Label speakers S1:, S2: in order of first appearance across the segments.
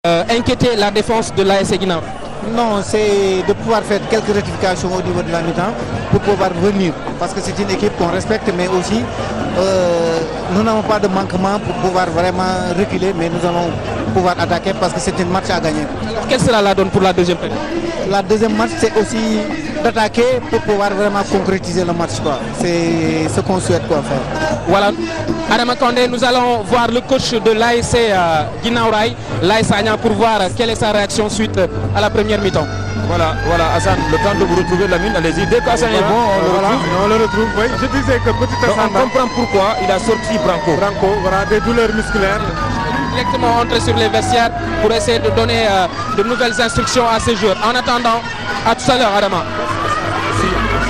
S1: inquiéter la défense de l'AS Guinaw?
S2: Non, c'est de pouvoir faire quelques rectifications au niveau de la mi-temps pour pouvoir venir. Parce que c'est une équipe qu'on respecte, mais aussi nous n'avons pas de manquement pour pouvoir vraiment reculer, mais nous allons pouvoir attaquer parce que c'est une match à gagner.
S1: Alors, quelle sera la donne pour la deuxième période?
S2: La deuxième match, c'est aussi d'attaquer pour pouvoir vraiment concrétiser le match. C'est ce qu'on souhaite faire.
S1: Voilà, Adama Kandé, nous allons voir le coach de l'ASC Guinaw Rail, l'AS Agnan, pour voir quelle est sa réaction suite à la première mi-temps.
S3: Voilà, Hassan, le temps de vous retrouver Lamine, allez-y. Dès qu'Hassan est bon,
S4: on le retrouve. Oui. Je disais que petit Hassan,
S3: on comprend pourquoi il a sorti Branco.
S4: Voilà, des douleurs musculaires.
S1: Directement entrer sur les vestiaires pour essayer de donner de nouvelles instructions à ces joueurs. En attendant, à tout à l'heure, Adama.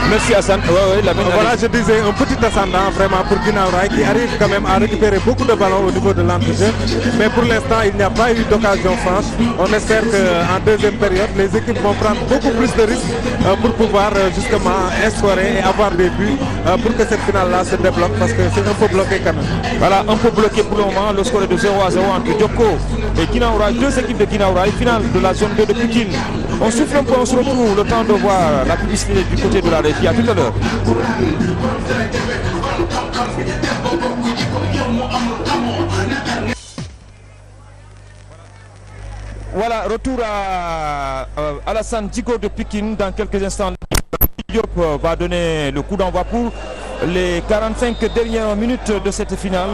S3: Merci Hassan.
S4: Voilà, je disais un petit ascendant vraiment pour Guinaw Rail qui arrive quand même à récupérer beaucoup de ballons au niveau de l'entrejeu. Mais pour l'instant, il n'y a pas eu d'occasion franche. On espère qu'en deuxième période, les équipes vont prendre beaucoup plus de risques pour pouvoir justement instaurer et avoir des buts pour que cette finale-là se débloque parce que c'est un peu bloqué quand même.
S3: Voilà, un peu bloqué pour le moment. Le score est de 0-0 entre Djoko et Guinaw Rail. Deux équipes de Guinaw Rail, finale de la zone 2 de Pékin. On souffle un peu, on se retrouve le temps de voir la publicité du côté de la régie. À tout à l'heure. Voilà, retour à Alassane Djigo de Pékin dans quelques instants. Diop va donner le coup d'envoi pour les 45 dernières minutes de cette finale.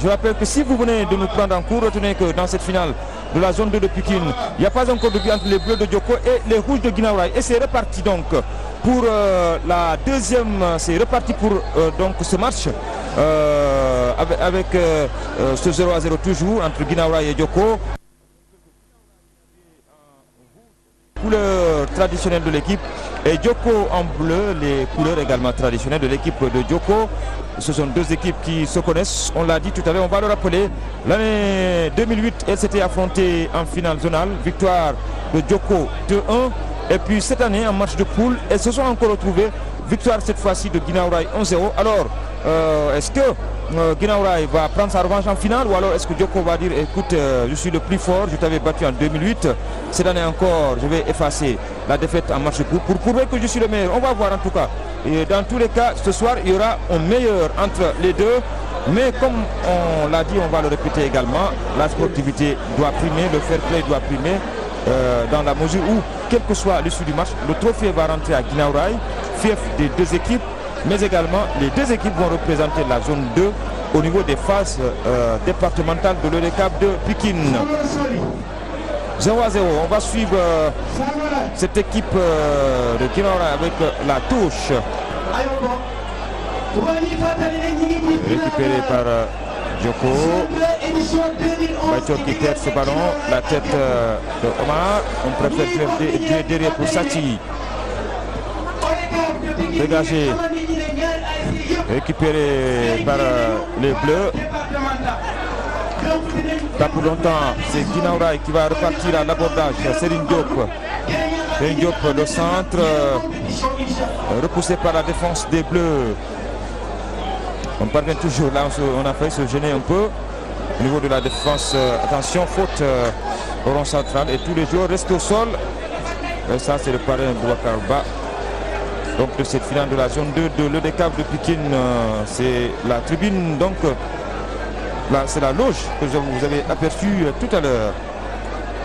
S3: Je rappelle que si vous venez de nous prendre en cours, retenez que dans cette finale de la zone 2 de Pékin, il n'y a pas encore de but entre les bleus de Djoko et les rouges de Guinaw Rail. Et c'est reparti donc pour la deuxième, c'est reparti pour donc ce match avec ce 0-0 toujours entre Guinaw Rail et Djoko. Couleur traditionnelle de l'équipe et Djoko en bleu, les couleurs également traditionnelles de l'équipe de Djoko. Ce sont deux équipes qui se connaissent, on l'a dit tout à l'heure, on va le rappeler. L'année 2008, elles s'étaient affrontées en finale zonale, victoire de Djoko 2-1. Et puis cette année, en match de poule, elles se sont encore retrouvées, victoire cette fois-ci de Guinaw Rail 1-0. Alors, est-ce que Guinaw Rail va prendre sa revanche en finale ou alors est-ce que Djoko va dire écoute, je suis le plus fort, je t'avais battu en 2008, cette année encore je vais effacer la défaite en match de poule pour prouver que je suis le meilleur. On va voir en tout cas. Et dans tous les cas, ce soir il y aura un meilleur entre les deux. Mais comme on l'a dit, on va le répéter également, la sportivité doit primer, le fair play doit primer. Dans la mesure où, quelle que soit l'issue du match, le trophée va rentrer à Guinaw Rail, fief des deux équipes, mais également les deux équipes vont représenter la zone 2 au niveau des phases départementales de l'EDECAP de Pékin. 0-0, on va suivre cette équipe de Guinaw Rail avec la touche récupérée par Djoko. Baitor qui tête ce ballon, la tête de Omar. On préfère jouer derrière pour Sati. Dégagé, récupéré par les bleus. Pas pour longtemps, c'est Guinaw Rail qui va repartir à l'abordage. Serine Diop. Serine Diop, le centre, repoussé par la défense des bleus. On parvient toujours là, on a failli se gêner un peu au niveau de la défense. Attention, faute au rond central et tous les joueurs restent au sol. Et ça, c'est le parrain Boubacar Ba. Donc de cette finale de la zone 2 de l'EDECAP de Pékin, c'est la tribune, donc là c'est la loge que vous avez aperçue tout à l'heure.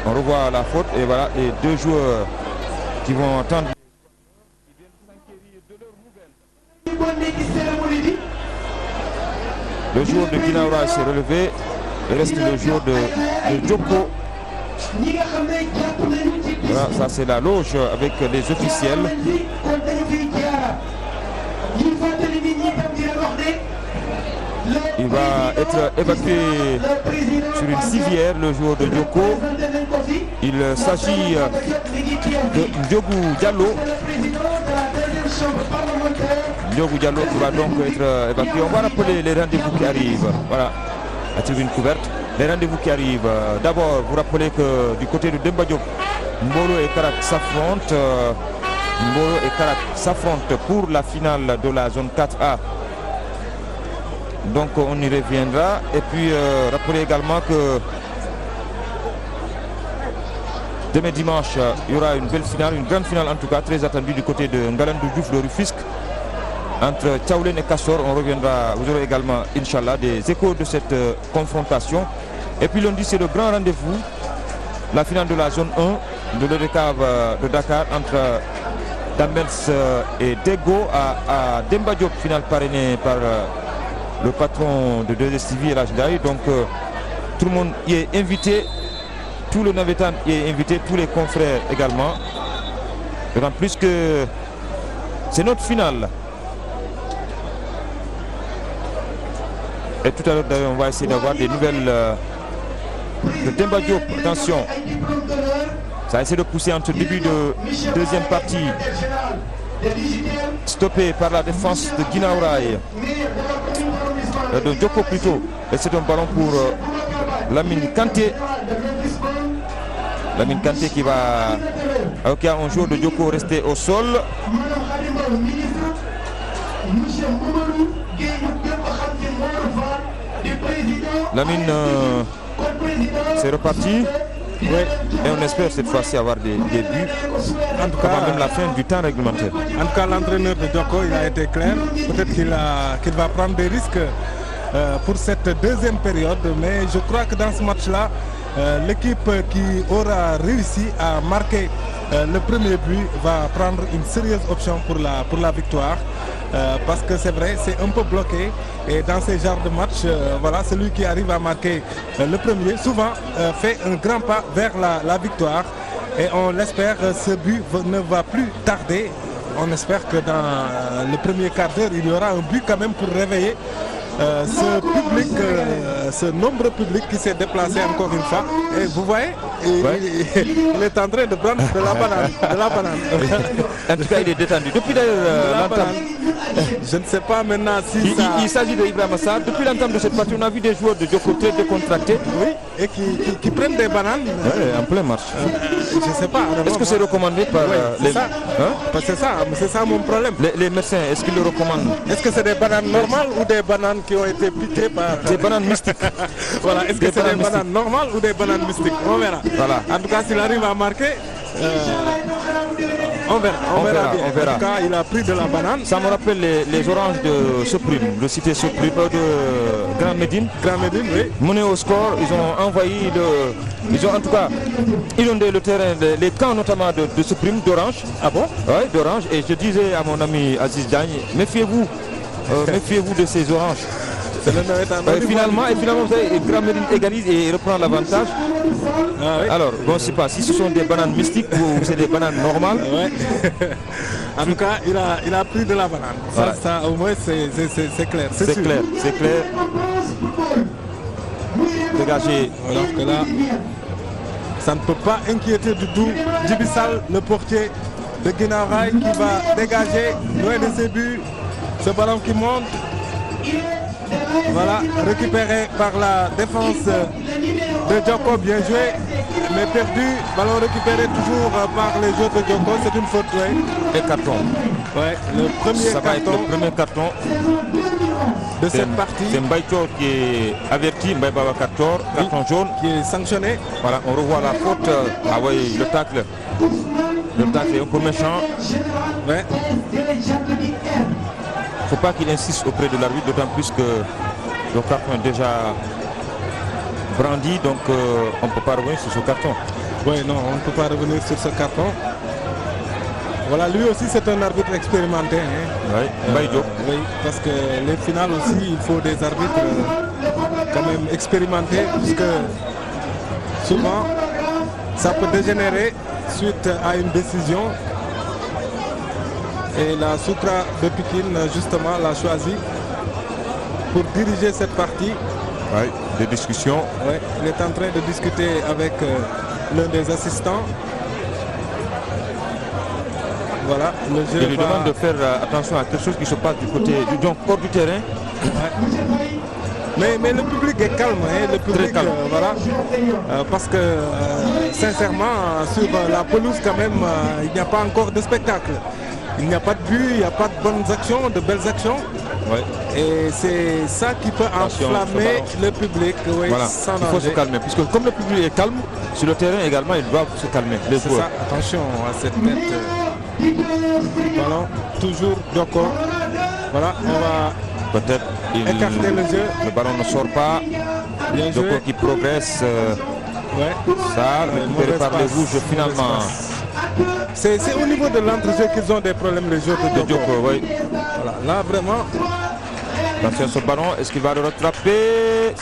S3: On revoit la faute et voilà les deux joueurs qui vont entendre. Le joueur de Guinaw Rail s'est relevé. Il reste le joueur de Djoko. Voilà, ça c'est la loge avec les officiels. Il va être évacué sur une civière, le joueur de Djoko. Il s'agit de Ndiogou Diallo. Ndiogou Diallo qui va donc être évacué. On va rappeler les rendez-vous qui arrivent. Voilà, la tribune couverte. Les rendez-vous qui arrivent. D'abord, vous rappelez que du côté de Demba Diop, Mbolo et Karak s'affrontent. Mbolo et Karak s'affrontent pour la finale de la zone 4A. Donc on y reviendra. Et puis rappelez également que Demain dimanche, il y aura une belle finale, une grande finale en tout cas, très attendue du côté de Ngalandou Diouf de Rufisque. Entre Tchaoulène et Kassor, on reviendra, vous aurez également, Inch'Allah, des échos de cette confrontation. Et puis lundi, c'est le grand rendez-vous, la finale de la zone 1 de l'EDCAV de Dakar entre Damels et Dego à Demba Diop, finale parrainée par le patron de 2STV et l'Agendaï. Donc tout le monde y est invité, tout le Navetan y est invité, tous les confrères également. D'autant plus que c'est notre finale. Et tout à l'heure d'ailleurs on va essayer d'avoir des nouvelles de Demba Diop. Attention, ça a essayé de pousser en ce début de deuxième partie, stoppé par la défense de Guinaouraï, de Djoko plutôt. Et c'est un ballon pour Lamine Kanté. Lamine Kanté qui va, ok, un joueur de Djoko resté au sol. Lamine, c'est reparti. Oui. Et on espère cette fois-ci avoir des buts, en tout cas même la fin du temps réglementaire.
S4: En tout cas, l'entraîneur de Djoko, il a été clair. Peut-être qu'il va prendre des risques pour cette deuxième période. Mais je crois que dans ce match-là, l'équipe qui aura réussi à marquer le premier but va prendre une sérieuse option pour la victoire. Parce que c'est vrai, c'est un peu bloqué. Et dans ces genres de matchs, voilà, celui qui arrive à marquer le premier, souvent fait un grand pas vers la victoire. Et on l'espère, ce but ne va plus tarder. On espère que dans le premier quart d'heure, il y aura un but quand même pour réveiller ce public, ce nombreux public qui s'est déplacé encore une fois. Et vous voyez, il est en train de prendre de la banane.
S3: En tout cas, il est détendu. Depuis d'ailleurs l'entame.
S4: Je ne sais pas maintenant si
S3: il s'agit de Ibrahima Sarr. Depuis l'entame de cette partie, on a vu des joueurs de Djoko très décontractés.
S4: Oui, et qui prennent des bananes.
S3: En plein match.
S4: Je ne sais pas.
S3: Est-ce que c'est recommandé par les...
S4: ça. C'est ça mon problème.
S3: Les médecins, est-ce qu'ils le recommandent?
S4: Est-ce que c'est des bananes normales ou des bananes qui ont été piquées par...
S3: Des bananes mystiques.
S4: Voilà, est-ce que c'est des bananes normales ou des bananes mystiques? On verra.
S3: Voilà.
S4: En tout cas, s'il arrive à marquer... On verra bien. En tout cas, il a pris de la banane.
S3: Ça me rappelle les oranges de Supreme, de Cité Supreme, de Grand Médine.
S4: Grand Médine, oui.
S3: Menés au score, ils ont envahi ils ont en tout cas inondé le terrain, les camps notamment de Supreme, d'Orange.
S4: Ah bon?
S3: Oui, d'Orange. Et je disais à mon ami Aziz Diagne, méfiez-vous de ces oranges. Finalement, Grand Médine égalise et reprend l'avantage.
S4: Ah, oui.
S3: Alors, bon, je ne sais pas si ce sont des bananes mystiques ou c'est des bananes normales.
S4: Ouais. En tout cas, il a pris de la banane. Voilà. Ça, au moins, c'est clair.
S3: C'est clair. Dégagé.
S4: Alors que là, ça ne peut pas inquiéter du tout Djibissal, le portier de Guinaouraï, qui va dégager loin de ses buts. Ce ballon qui monte. Voilà, récupéré par la défense de Djoko, bien joué, mais perdu. Ballon récupéré toujours par les joueurs de Djoko, c'est une faute. Ouais.
S3: Et carton.
S4: Ouais, le premier carton de cette partie.
S3: C'est Mbaïtor qui est averti, Mbaïbaba Carton jaune.
S4: Qui est sanctionné.
S3: Voilà, on revoit la faute. Ah oui, le tacle. Le tacle est un peu méchant.
S4: Ouais.
S3: Il ne faut pas qu'il insiste auprès de l'arbitre, d'autant plus que le carton est déjà brandi, donc on ne peut pas revenir sur ce carton.
S4: Oui, non, on ne peut pas revenir sur ce carton. Voilà, lui aussi c'est un arbitre expérimenté. Hein.
S3: Oui,
S4: oui, parce que les finales aussi, il faut des arbitres quand même expérimentés, puisque souvent ça peut dégénérer suite à une décision. Et la Soukra de Pikine, justement, l'a choisi pour diriger cette partie.
S3: Oui, des discussions.
S4: Oui, il est en train de discuter avec l'un des assistants. Voilà, le jeu.
S3: Il lui demande de faire attention à quelque chose qui se passe du côté du hors du terrain.
S4: Ouais. Mais le public est calme, hein, le public,
S3: très calme.
S4: Voilà, parce que sincèrement, sur la pelouse quand même, il n'y a pas encore de spectacle. Il n'y a pas de but, il n'y a pas de bonnes actions, de belles actions.
S3: Ouais.
S4: Et c'est ça qui peut enflammer le public. Oui,
S3: voilà.
S4: sans
S3: Il faut se calmer. Puisque comme le public est calme, sur le terrain également, ils doivent se calmer. Les
S4: c'est
S3: joueurs.
S4: ça. Attention à cette tête. Ballon, toujours Djoko. Voilà, on va
S3: peut-être
S4: écarter le jeu.
S3: Le ballon ne sort pas. Djoko qui progresse.
S4: Ouais.
S3: Ça, récupéré par les rouges finalement.
S4: C'est au niveau de l'entrejeu qu'ils ont des problèmes, les joueurs de Djoko.
S3: Oui.
S4: Voilà, là vraiment.
S3: Attention ce ballon, est-ce qu'il va le rattraper?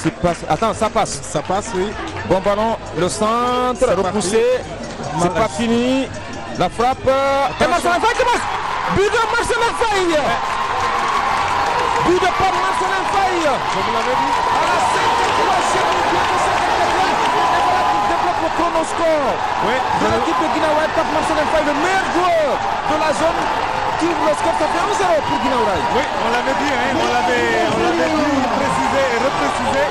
S3: Attends, ça passe.
S4: Ça passe, oui.
S3: Bon ballon, le centre, repoussé. C'est pas fini. La frappe. Et Marcelin Faye commence. But de Marcelin Faye. But de Pape Marcelin Faye.
S4: Je vous l'avais dit.
S3: À la 53e minute, le chrono score.
S4: Oui.
S3: De l'équipe de Guinaouraï, Pape Marcelin Faye, le meilleur joueur de la zone. Le score, ça fait 1-0 pour Guinaouraï.
S4: Oui, on l'avait dit, hein, on l'avait dit, précisé et reprécisé.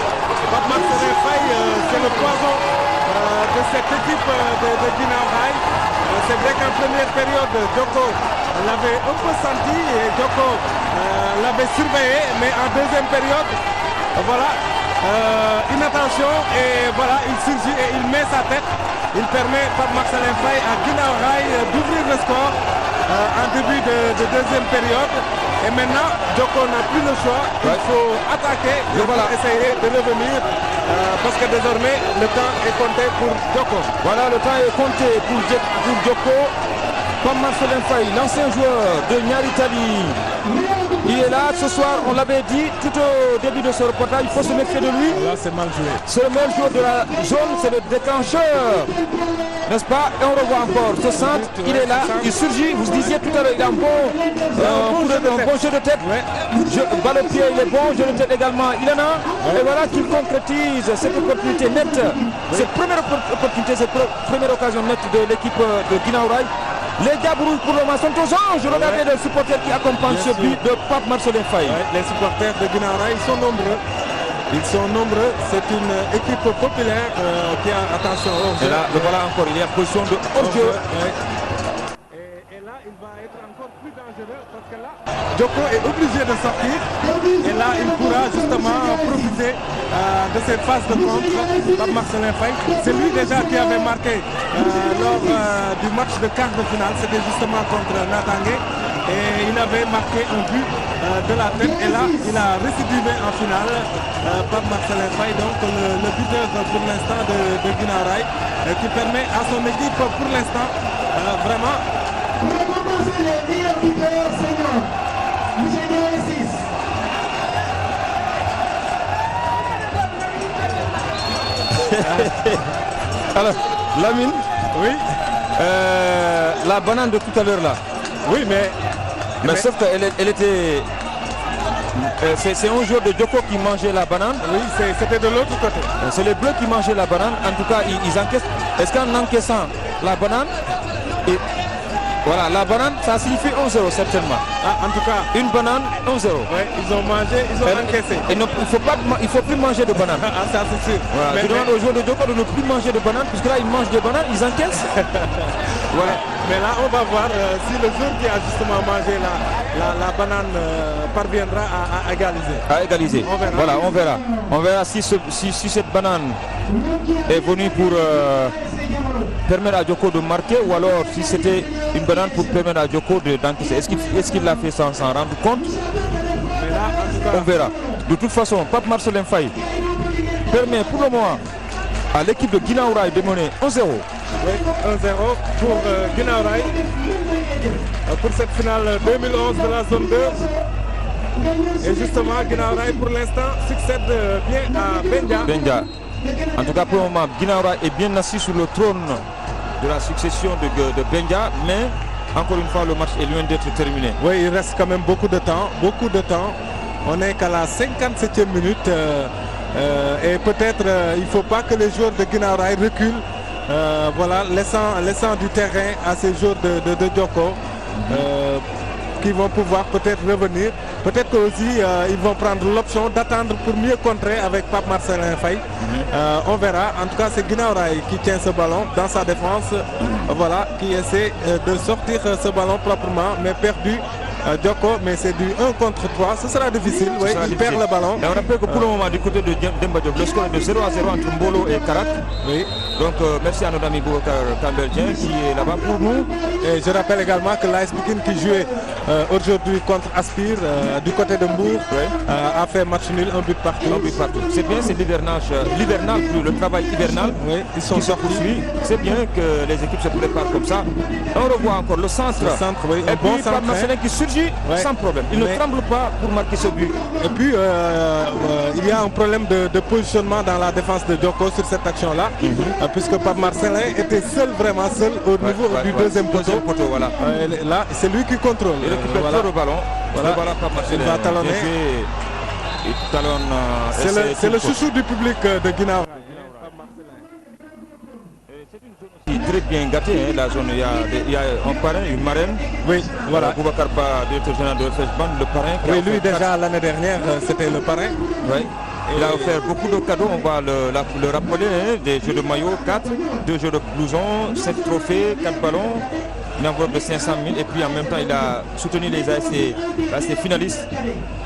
S4: Pape Marcelin Faye, c'est le poison de cette équipe de Guinaouraï. C'est vrai qu'en première période, Djoko l'avait un peu senti et Djoko l'avait surveillé, mais en deuxième période, voilà, inattention et voilà, il surgit et il met sa tête. Il permet Pape Marcelin Faye à Guinaouraï d'ouvrir le score en début de deuxième période. Et maintenant, Djoko n'a plus le choix. Il faut attaquer, il faut essayer de revenir parce que désormais, le temps est compté pour Djoko.
S3: Voilà, le temps est compté pour Djoko. Pape Marcelin Faye, l'ancien joueur de Niaritali. Il est là ce soir, on l'avait dit tout au début de ce reportage, il faut se méfier de lui.
S4: Là, c'est mal joué.
S3: C'est le meilleur joueur de la zone, c'est le déclencheur. N'est-ce pas? Et on revoit encore ce centre, il est là, il surgit. Vous disiez tout à l'heure, il a un bon jeu de tête. Balle au pied, il est bon, jeu de tête également, il en a. Et voilà qu'il concrétise cette opportunité nette. Cette première opportunité, cette première occasion nette de l'équipe de Guinaouraï. Les Diabourous pour le moment sont aux anges. Regardez les supporters qui accompagnent ce but de Pape Marcelin Faye.
S4: Les supporters de Guinaouraï, ils sont nombreux. Ils sont nombreux. C'est une équipe populaire qui a attention au jeu.
S3: Et là, le voilà encore. Il est en position de hors-jeu.
S4: Et là, il va être encore plus dangereux parce que là, Djoko est obligé de sortir. Et là, il pourra justement profiter de cette phase de contre par Marcelin Faye. C'est lui déjà qui avait marqué lors du match de quart de finale. C'était justement contre Natangé. Et il avait marqué un but de la tête. Et là, il a récidivé en finale par Marcelin Faye. Donc le buteur pour l'instant de Guinaouraï qui permet à son équipe pour l'instant vraiment...
S3: Alors, Lamine,
S4: oui,
S3: la banane de tout à l'heure là.
S4: Oui, mais
S3: sauf qu'elle était... c'est un joueur de Djoko qui mangeait la banane.
S4: Oui, c'était de l'autre côté.
S3: C'est les Bleus qui mangeaient la banane. En tout cas, ils encaissent. Est-ce qu'en encaissant la banane, voilà, la banane, ça signifie 1-0 certainement.
S4: Ah, en tout cas,
S3: une banane, 1-0.
S4: Ouais, ils ont mangé, ils ont encaissé.
S3: Et il faut plus manger de banane.
S4: Ah, ça c'est sûr.
S3: Voilà, je demande aux joueurs de Djoko de ne plus manger de banane, puisque là ils mangent des bananes, ils encaissent.
S4: Voilà. Mais là, on va voir si le joueur qui a justement mangé la banane parviendra à égaliser.
S3: À égaliser.
S4: On verra.
S3: Voilà, on verra. On verra si cette banane est venue pour permettre à Djoko de marquer, ou alors si c'était une banane pour permettre à Djoko d'encaisser. Est-ce qu'il l'a fait sans s'en rendre compte?
S4: Mais là, en tout cas,
S3: on verra. De toute façon, Pape Marcelin Faye permet pour le moment à l'équipe de Guinaouraï de mener 1-0.
S4: Oui, 1-0 pour Guinaouraï pour cette finale 2011 de la zone 2. Et justement, Guinaouraï pour l'instant succède bien à
S3: Benja. En tout cas, pour le moment, Guinaouraï est bien assis sur le trône de la succession de Benja, mais encore une fois, le match est loin d'être terminé.
S4: Oui, il reste quand même beaucoup de temps. On n'est qu'à la 57e minute. Et peut-être il ne faut pas que les joueurs de Guinaouraï reculent. Voilà, laissant du terrain à ces joueurs de Djoko qui vont pouvoir peut-être revenir. Peut-être qu'aussi ils vont prendre l'option d'attendre pour mieux contrer avec Pape Marcelin Faye. On verra. En tout cas, c'est Guinaouraï qui tient ce ballon dans sa défense. Voilà, qui essaie de sortir ce ballon proprement, mais perdu Djoko, mais c'est du 1 contre 3. Ce sera difficile. Oui, il perd le ballon.
S3: Et on rappelle que pour le moment, du côté de Demba Diop, le score est de 0-0 entre Mbolo et Karak.
S4: Oui.
S3: Donc merci à notre ami Boubacar Cambelgien qui est là-bas pour nous.
S4: Et je rappelle également que l'AS Pikine qui jouait aujourd'hui contre Aspire du côté de Mbour a fait match nul, un but partout.
S3: C'est bien, c'est l'hivernal, le travail hivernal
S4: ils sont
S3: qui se poursuit. C'est bien que les équipes se préparent comme ça. On revoit encore le centre.
S4: Oui,
S3: et puis Pape Marcelin qui surgit sans problème. Il ne tremble pas pour marquer ce but.
S4: Et puis il y a un problème de positionnement dans la défense de Djoko sur cette action-là. Puisque Pape Marcelin était seul, vraiment seul au niveau du deuxième poteau.
S3: Voilà.
S4: Là, c'est lui qui contrôle.
S3: Il récupère le ballon. Voilà, Pape Marcelin.
S4: Il va talonner. C'est le chouchou du public de Guinaw.
S3: Très bien gâté, hein, la zone. Il y a un parrain, une marraine.
S4: Oui, voilà.
S3: Boubacar Ba, directeur général de FESBAN, le parrain.
S4: Oui, lui déjà l'année dernière, c'était le parrain.
S3: Oui. Il a offert beaucoup de cadeaux, on va le rappeler, hein, des jeux de maillot, 4, 2 jeux de blouson, 7 trophées, 4 ballons, une enveloppe de 500 000 et puis en même temps il a soutenu les ASC finalistes,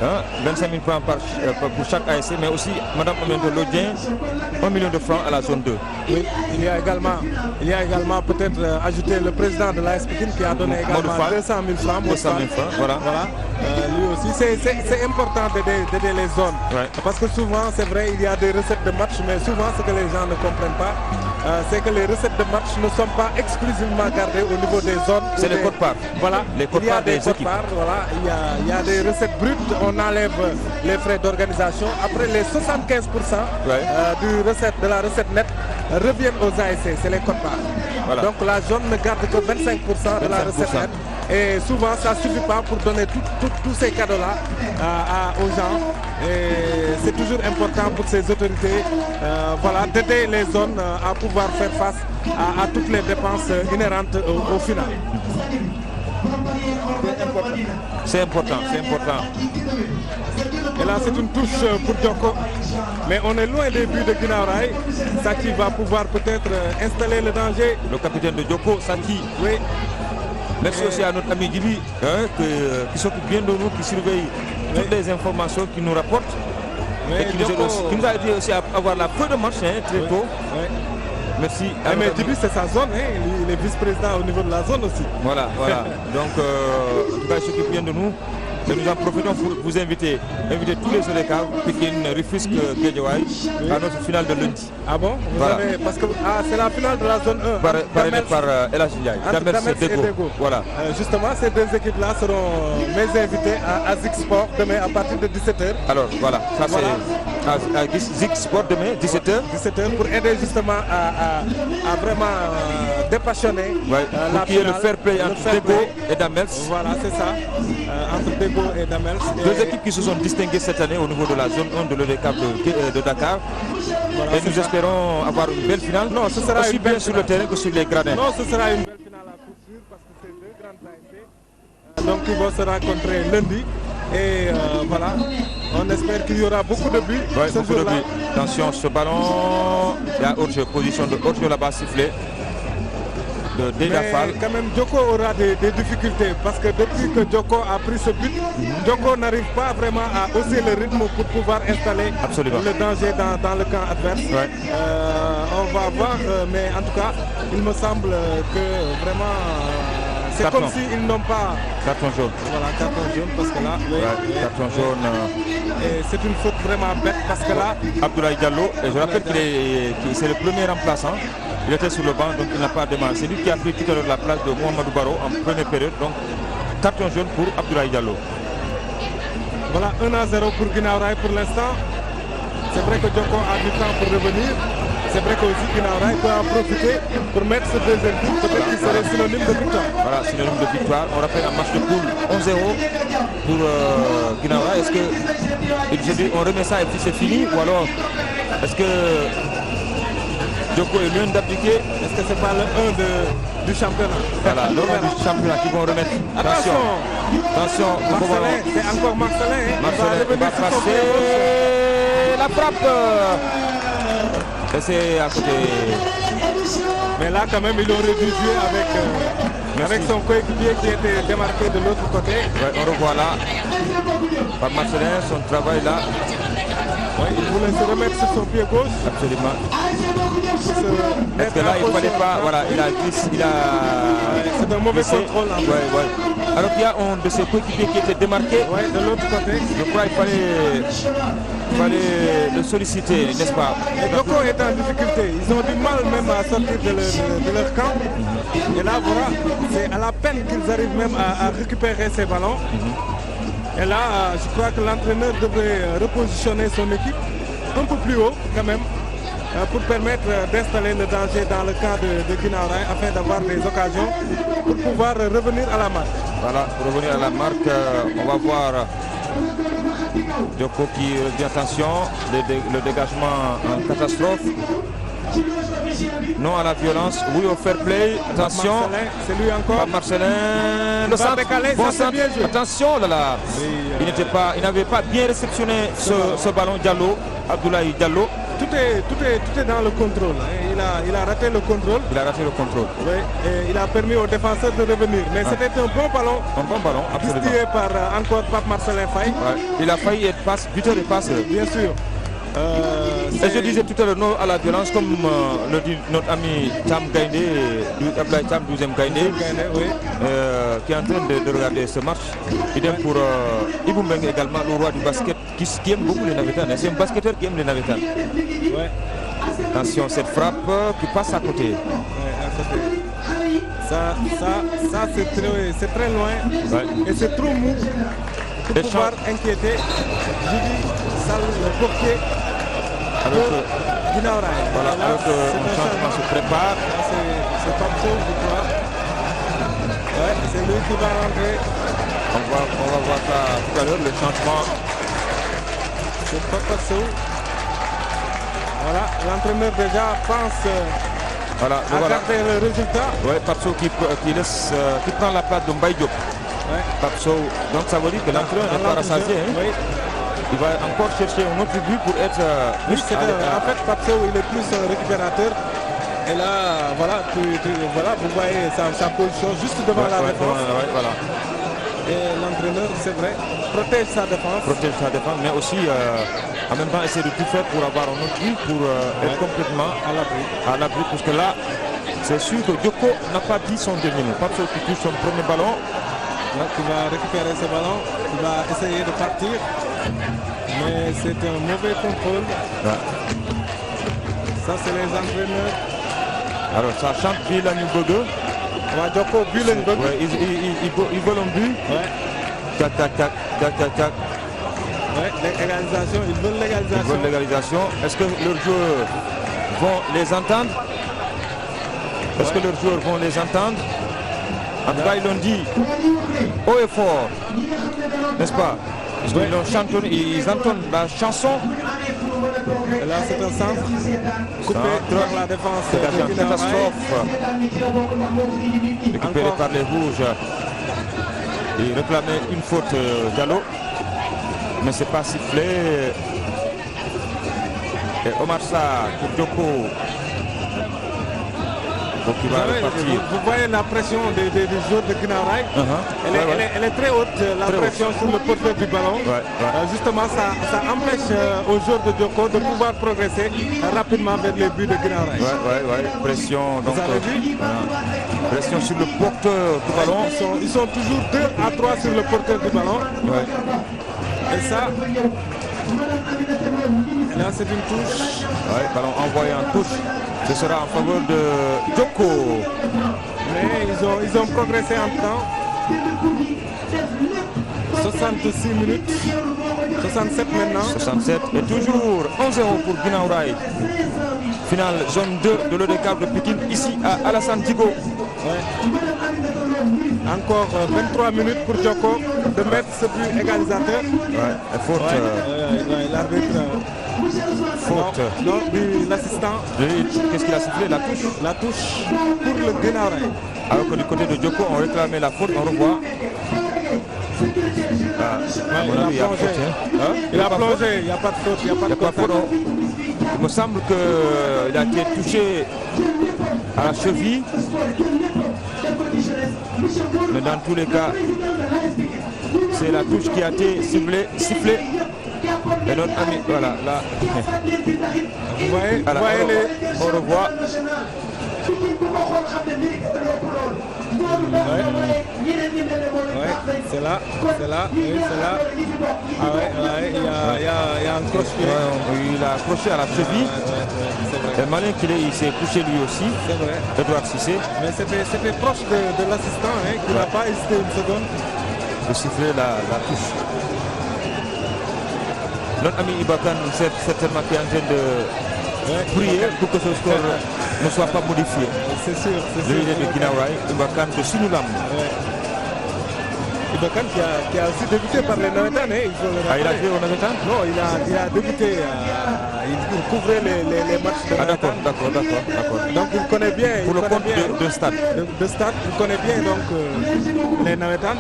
S3: hein, 25 000 francs pour chaque ASC, mais aussi Madame Omendo Lodien, 1 million de francs à la zone 2.
S4: Oui, il y a également peut-être ajouté le président de l'AS Pikine qui a donné également 200 000 francs.
S3: 200 000 francs, voilà.
S4: Lui aussi, c'est important d'aider les zones. Parce que souvent, c'est vrai, il y a des recettes de match, mais souvent ce que les gens ne comprennent pas, c'est que les recettes de match ne sont pas exclusivement gardées au niveau des zones.
S3: C'est les quotes-parts.
S4: Voilà,
S3: les quotes-parts des équipes.
S4: Voilà, il y a des recettes brutes, on enlève les frais d'organisation. Après, les 75% de la recette nette reviennent aux ASC, c'est les quotes-parts. Voilà. Donc la zone ne garde que 25% de la recette nette. Et souvent, ça ne suffit pas pour donner tous ces cadeaux-là aux gens. Et c'est toujours important pour ces autorités d'aider les zones à pouvoir faire face à toutes les dépenses inhérentes au final.
S3: C'est important.
S4: Et là, c'est une touche pour Djoko. Mais on est loin des buts de Guinaw Rail. Saki va pouvoir peut-être installer le danger.
S3: Le capitaine de Djoko, Saki.
S4: Oui.
S3: Merci aussi à notre ami Djibi qui s'occupe bien de nous, qui surveille toutes les informations, qui nous rapporte. Et qui nous a aidé aussi à avoir la feuille de match très tôt. Merci.
S4: Mais Djibi, c'est sa zone, il est vice-président au niveau de la zone aussi.
S3: Voilà. Donc, en tout cas, il s'occupe bien de nous. Et nous en profitons pour vous inviter tous les ODCAV, Pikine, Rufisque, Guédiawaye, à notre finale de lundi.
S4: Ah bon? Parce que c'est la finale de la zone 1.
S3: Parrainée par El Hadji Ndiaye.
S4: Damels et Dego.
S3: Voilà.
S4: Justement, ces deux équipes-là seront mes invités à Zik Sport demain à partir de 17h.
S3: Alors voilà, ça c'est à Zik Sport demain, 17h.
S4: 17h pour aider justement à vraiment dépassionner
S3: pour qu'il y ait le fair play entre Dego et Damels.
S4: Voilà, c'est ça. Entre Dego et Damels.
S3: Deux équipes qui se sont distinguées cette année au niveau de la zone 1 de l'ODCAV de Dakar. Voilà, et nous espérons avoir une belle finale.
S4: Non, ce sera
S3: aussi bien sur le terrain que sur les gradins.
S4: Non, ce sera une belle finale à coup sûr parce que c'est deux grandes ASC. Donc ils vont se rencontrer lundi. Et voilà, on espère qu'il y aura beaucoup de buts.
S3: Beaucoup de buts. Attention, ce ballon, il y a hors-jeu, position de hors-jeu là-bas sifflé.
S4: Mais quand même Djoko aura des difficultés parce que depuis que Djoko a pris ce but, Djoko n'arrive pas vraiment à hausser le rythme pour pouvoir installer le danger dans le camp adverse. On va voir, mais en tout cas, il me semble que vraiment c'est comme s'ils n'ont pas...
S3: Carton jaune.
S4: Voilà, carton jaune parce que là...
S3: carton jaune.
S4: Et c'est une faute vraiment bête parce que là...
S3: Abdoulaye Diallo, et je rappelle qu'il c'est le premier remplaçant. Il était sur le banc, donc il n'a pas démarré. C'est lui qui a pris tout à l'heure la place de Mohamedou Baro en première période. Donc, carton jaune pour Abdoulaye Diallo.
S4: Voilà, 1-0 pour Guinaw Rail pour l'instant. C'est vrai que Djoko a du temps pour revenir. C'est vrai que aussi Guinaw Rail peut en profiter pour mettre ce deuxième but. Peut-être qu'il serait synonyme de victoire.
S3: Voilà, synonyme de victoire. On rappelle un match de poule 11-0 pour Guinaw Rail. Est-ce que on remet ça et puis c'est fini? Ou alors, est-ce que Djoko est loin d'appliquer?
S4: Est-ce que c'est pas le 1 du championnat?
S3: Voilà, le 1 du championnat qui vont remettre. Attention,
S4: Marcelin, c'est encore Marcelin.
S3: Marcelin va passer la frappe. Et c'est à côté.
S4: Mais là, quand même, il aurait dû jouer avec son coéquipier qui était démarqué de l'autre côté.
S3: Ouais, on revoit là, par Marcelin, son travail là.
S4: Ouais, il voulait se remettre sur son pied gauche.
S3: Absolument. Est-ce que là, il ne fallait pas... Voilà, il a...
S4: C'est un mauvais contrôle.
S3: Ouais, ouais. Alors qu'il y a un de ses coéquipiers qui était démarqué.
S4: Ouais, de l'autre côté.
S3: Je crois qu'il fallait le solliciter, n'est-ce pas?
S4: Et Djoko est en difficulté. Ils ont du mal même à sortir de leur camp. Et là, voilà, c'est à la peine qu'ils arrivent même à récupérer ces ballons. Et là, je crois que l'entraîneur devrait repositionner son équipe un peu plus haut quand même pour permettre d'installer le danger dans le camp de Guinaw Rail afin d'avoir des occasions pour pouvoir revenir à la marque.
S3: Voilà, pour revenir à la marque, on va voir Djoko qui dit attention, le dégagement en catastrophe. Non à la violence, oui au fair play, attention.
S4: C'est lui encore.
S3: Marcelin, le centre, bon centre, attention là là. Il n'avait pas bien réceptionné ce ballon Diallo, Abdoulaye Diallo.
S4: Tout est dans le contrôle. Il a raté le contrôle.
S3: Il a raté le contrôle.
S4: Oui, et il a permis aux défenseurs de revenir. Mais c'était un bon ballon.
S3: Un bon ballon, absolument.
S4: Distillé par encore Pape Marcelin Faye.
S3: Ouais. Il a failli être buteur et passeur.
S4: Bien sûr.
S3: Et je disais tout à l'heure non à la violence, comme le dit notre ami Tam Gaindé, Abdoulaye Tam 12e Gaindé,
S4: oui.
S3: Qui est en train de regarder ce match. Idem pour Ibou Mbengue également, le roi du basket, qui aime beaucoup les navétanes. C'est un basketteur qui aime les navétanes.
S4: Ouais.
S3: Attention, cette frappe qui passe à côté.
S4: Ouais, à côté. Ça c'est très loin. Ouais. Et c'est trop mou pour pouvoir inquiéter Jidi Sall, le portier de Guinaw Rail.
S3: Voilà, alors un changement se prépare.
S4: C'est comme ça, je crois. Ouais, c'est lui qui va rentrer.
S3: On va voir ça tout à l'heure, le changement.
S4: C'est Papa Sow. Voilà, l'entraîneur déjà pense à garder le résultat.
S3: Ouais, Papso qui prend la place de Mbaye Diop.
S4: Ouais.
S3: Papso, donc ça veut dire que l'entraîneur n'est pas rassasié. Hein?
S4: Oui.
S3: Il va encore chercher un autre but pour être...
S4: en fait, Papso, il est plus un récupérateur. Et là, voilà, vous voyez sa position juste devant la défense.
S3: Voilà.
S4: Et l'entraîneur, c'est vrai, protège sa défense.
S3: Protège sa défense, mais aussi en même temps essayer de tout faire pour avoir un autre but, pour être complètement à l'abri. Parce que là, c'est sûr que Djoko n'a pas dit son dernier mot. Papso qui touche son premier ballon.
S4: Là, qui va récupérer ce ballon, il va essayer de partir. Mais c'est un mauvais contrôle.
S3: Ouais.
S4: Ça, c'est les entraîneurs.
S3: Alors, ça chante Bilani Bodo.
S4: Djoko Bilani Bodo.
S3: Ouais, il vole un but.
S4: Ouais.
S3: Tac, tac, tac, tac, tac, tac.
S4: Ouais, l'égalisation, ils veulent l'égalisation.
S3: Ils veulent l'égalisation. Est-ce que leurs joueurs vont les entendre? Est-ce que leurs joueurs vont les entendre? En tout cas, ils l'ont dit haut et fort, n'est-ce pas? Ils chantent, ils entendent la chanson.
S4: Et là, c'est un centre coupé par la défense.
S3: C'est une catastrophe. Récupéré par les rouges. Il réclamait une faute Diallo, mais c'est pas sifflé. Et Omar Sarr pour Djoko. Donc il va repartir.
S4: Vous voyez la pression des joueurs de Guinaw Rail. Elle est très haute, la pression sur le porteur du ballon. Justement, ça empêche aux joueurs de Djoko de pouvoir progresser rapidement vers les buts de Guinaw Rail.
S3: Pression. Donc,
S4: vous avez vu
S3: pression sur le porteur du ballon.
S4: Ils sont toujours 2 à 3 sur le porteur du ballon. Et ça, là c'est une touche.
S3: Ballon envoyé en touche. Ce sera en faveur de Djoko.
S4: Mais ils ont progressé en temps. 66 minutes. 67 maintenant.
S3: 67 et toujours 1-0 pour Guinaw Rail. Finale zone 2 de l'EDCAP de Pékin ici à Alassane Djigo.
S4: Encore 23 minutes pour Djoko de mettre ce but égalisateur. L'arbitre.
S3: Faute.
S4: Non, l'assistant.
S3: Qu'est-ce qu'il a sifflé? La touche.
S4: La touche pour le Guinaw Rail. Alors
S3: que du côté de Djoko, on réclamait la faute, on revoit.
S4: Il a plongé, il n'y a pas de faute, il n'y a pas de faute.
S3: Il me semble qu'il a été touché à la cheville. Mais dans tous les cas, c'est la touche qui a été sifflée. Et notre ami, voilà, là.
S4: Vous voyez,
S3: Voilà, on revoit.
S4: Ouais, c'est là, oui, c'est là. Ah ouais, il y a un crochet.
S3: Ouais, il a accroché à la cheville.
S4: C'est vrai.
S3: Le malin il s'est couché lui aussi.
S4: C'est vrai.
S3: Edouard Cissé.
S4: Mais c'était proche de l'assistant qui n'a pas hésité une seconde.
S3: De siffler la touche. Notre ami Ibakan, c'est certainement qui est en train de prier pour que ce score ne soit pas modifié.
S4: C'est sûr.
S3: Le leader de Guinaw Rail, Ibakan de Sinulam.
S4: Ibakan qui a aussi débuté par les Navetan.
S3: Ah, il a joué au Navetan?
S4: Non, il a débuté. Il couvrait les matchs de Navetan.
S3: D'accord.
S4: Donc il connaît bien.
S3: Pour le compte de Stade.
S4: De Stade, il connaît bien donc les Navetan.